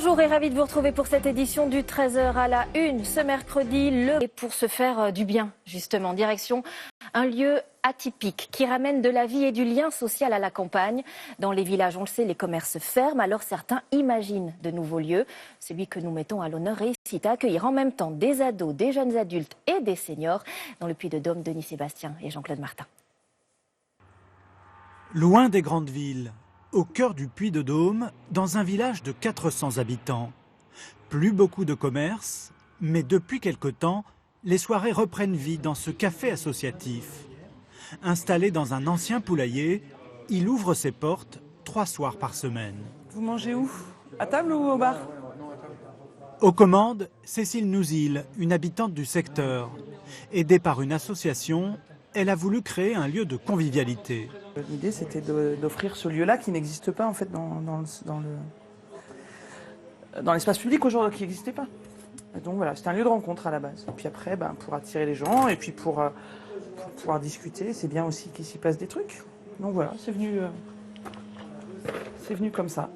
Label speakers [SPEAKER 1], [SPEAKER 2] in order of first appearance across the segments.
[SPEAKER 1] Bonjour et ravi de vous retrouver pour cette édition du 13h à la une. Ce mercredi, et pour se faire du bien, justement, direction un lieu atypique qui ramène de la vie et du lien social à la campagne. Dans les villages, on le sait, les commerces ferment, alors certains imaginent de nouveaux lieux. Celui que nous mettons à l'honneur réussit à accueillir en même temps des ados, des jeunes adultes et des seniors. Dans le Puy-de-Dôme, Denis Sébastien et Jean-Claude Martin.
[SPEAKER 2] Loin des grandes villes, au cœur du Puy-de-Dôme, dans un village de 400 habitants. Plus beaucoup de commerces, mais depuis quelque temps, les soirées reprennent vie dans ce café associatif. Installé dans un ancien poulailler, il ouvre ses portes 3 soirs par semaine.
[SPEAKER 3] Vous mangez où? À table ou au bar?
[SPEAKER 2] Aux commandes, Cécile Nouzil, une habitante du secteur. Aidée par une association, elle a voulu créer un lieu de convivialité.
[SPEAKER 3] L'idée, c'était d'offrir ce lieu-là qui n'existe pas en fait dans l'espace public aujourd'hui, qui n'existait pas. Et donc voilà, c'était un lieu de rencontre à la base. Et puis après, pour attirer les gens et puis pour pouvoir discuter, c'est bien aussi qu'il s'y passe des trucs. Donc voilà, c'est venu comme ça.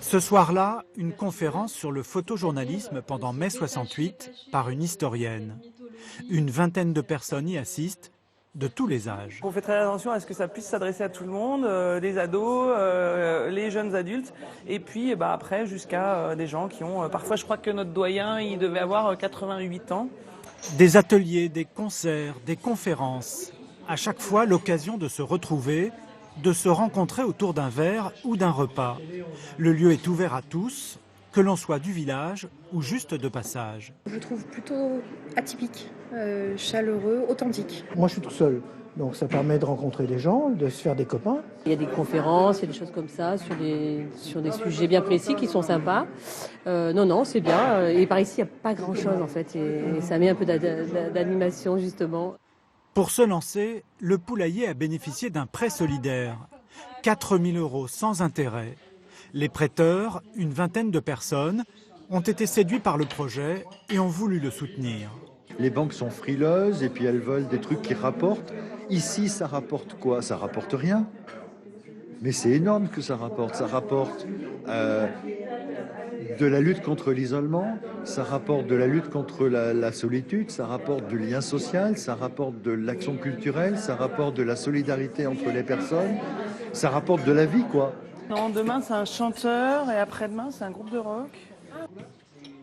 [SPEAKER 2] Ce soir-là, une conférence sur le photojournalisme pendant mai 68 par une historienne. Une vingtaine de personnes y assistent, de tous les âges.
[SPEAKER 3] On fait très attention à ce que ça puisse s'adresser à tout le monde, les ados, les jeunes adultes, et puis après jusqu'à des gens qui ont, parfois je crois que notre doyen, il devait avoir 88 ans.
[SPEAKER 2] Des ateliers, des concerts, des conférences. À chaque fois, l'occasion de se retrouver, de se rencontrer autour d'un verre ou d'un repas. Le lieu est ouvert à tous, que l'on soit du village ou juste de passage.
[SPEAKER 4] Je trouve plutôt atypique, chaleureux, authentique.
[SPEAKER 5] Moi, je suis tout seul, donc ça permet de rencontrer des gens, de se faire des copains.
[SPEAKER 6] Il y a des conférences, il y a des choses comme ça sur des sujets bien précis qui sont sympas. Non, c'est bien. Et par ici, il n'y a pas grand-chose en fait. Et ça met un peu d'animation justement.
[SPEAKER 2] Pour se lancer, le poulailler a bénéficié d'un prêt solidaire. 4 000 € sans intérêt. Les prêteurs, une vingtaine de personnes, ont été séduits par le projet et ont voulu le soutenir.
[SPEAKER 7] Les banques sont frileuses et puis elles veulent des trucs qui rapportent. Ici, ça rapporte quoi? Ça rapporte rien. Mais c'est énorme que ça rapporte. Ça rapporte de la lutte contre l'isolement, ça rapporte de la lutte contre la solitude, ça rapporte du lien social, ça rapporte de l'action culturelle, ça rapporte de la solidarité entre les personnes, ça rapporte de la vie, quoi.
[SPEAKER 3] Non, demain c'est un chanteur et après-demain c'est un groupe de rock.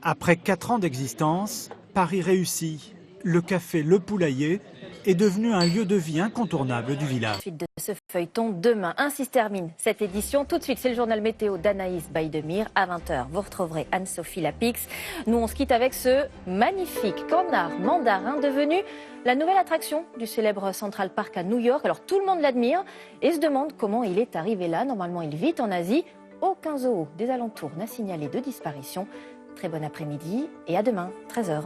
[SPEAKER 2] Après 4 ans d'existence, Paris réussit. Le café Le Poulailler est devenu un lieu de vie incontournable du village.
[SPEAKER 1] Suite de ce feuilleton demain. Ainsi se termine cette édition. Tout de suite, c'est le journal météo d'Anaïs Baïdemir. À 20h, vous retrouverez Anne-Sophie Lapix. Nous, on se quitte avec ce magnifique canard mandarin devenu la nouvelle attraction du célèbre Central Park à New York. Alors, tout le monde l'admire et se demande comment il est arrivé là. Normalement, il vit en Asie. Aucun zoo des alentours n'a signalé de disparition. Très bon après-midi et à demain, 13h.